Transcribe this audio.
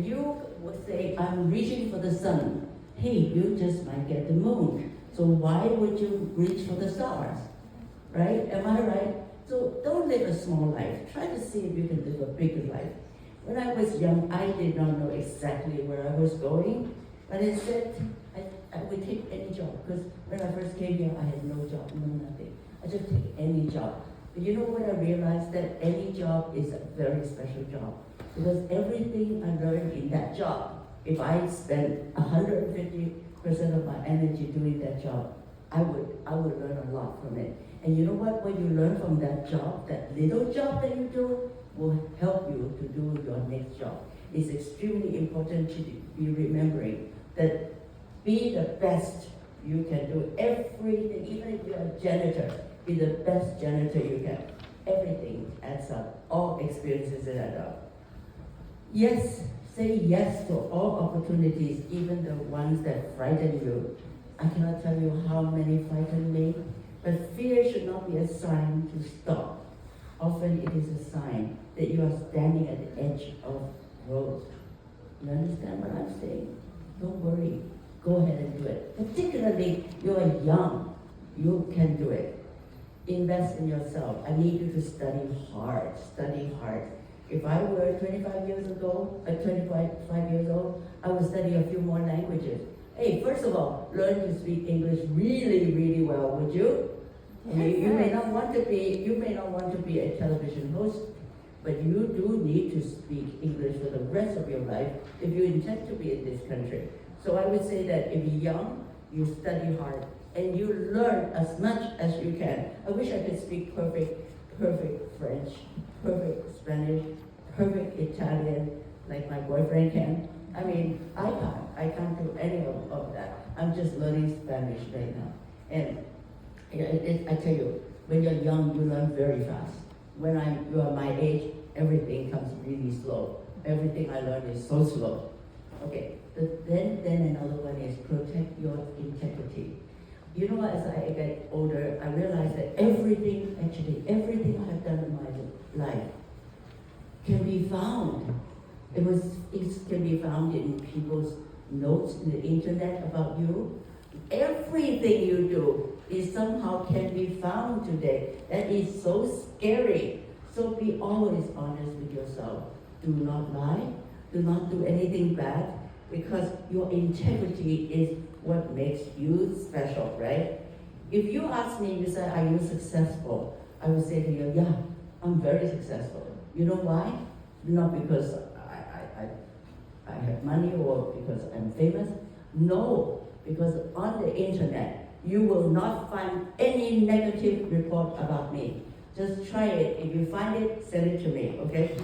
You would say, I'm reaching for the sun. Hey, you just might get the moon. So why would you reach for the stars? Right? Am I right? So don't live a small life. Try to see if you can live a bigger life. When I was young, I did not know exactly where I was going, but instead, I would take any job. Because when I first came here, I had no job, no nothing. I just take any job. But you know what I realized? That any job is a very special job. Because everything I learned in that job, if I spent 150% of my energy doing that job, I would learn a lot from it. And you know what? When you learn from that job, that little job that you do will help you to do your next job. It's extremely important to be remembering that be the best you can do. Everything, even if you're a janitor, be the best janitor you can. Everything adds up. All experiences add up. Yes, say yes to all opportunities, even the ones that frighten you. I cannot tell you how many frighten me, but fear should not be a sign to stop. Often it is a sign that you are standing at the edge of growth. You understand what I'm saying? Don't worry. Go ahead and do it. Particularly, you are young. You can do it. Invest in yourself. I need you to study hard. Study hard. If I were 25 years old, I would study a few more languages. Hey, first of all, learn to speak English really, really well, would you? You may not want to be a television host, but you do need to speak English for the rest of your life if you intend to be in this country. So I would say that if you're young, you study hard and you learn as much as you can. I wish I could speak perfect French, perfect Spanish, perfect Italian, like my boyfriend can. I mean, I can't do any of that. I'm just learning Spanish right now. And I tell you, when you're young, you learn very fast. When you are my age, everything comes really slow. Everything I learn is so slow. Okay, then another one is protect your integrity. You know, as I get older, I realize that everything I have done in my life can be found. It can be found in people's notes in the internet about you. Everything you do is somehow can be found today. That is so scary. So be always honest with yourself. Do not lie. Do not do anything bad, because your integrity is what makes you special, right? If you ask me, you say, are you successful? I would say to you, yeah, I'm very successful. You know why? Not because I have money or because I'm famous. No, because on the internet, you will not find any negative report about me. Just try it. If you find it, send it to me, okay?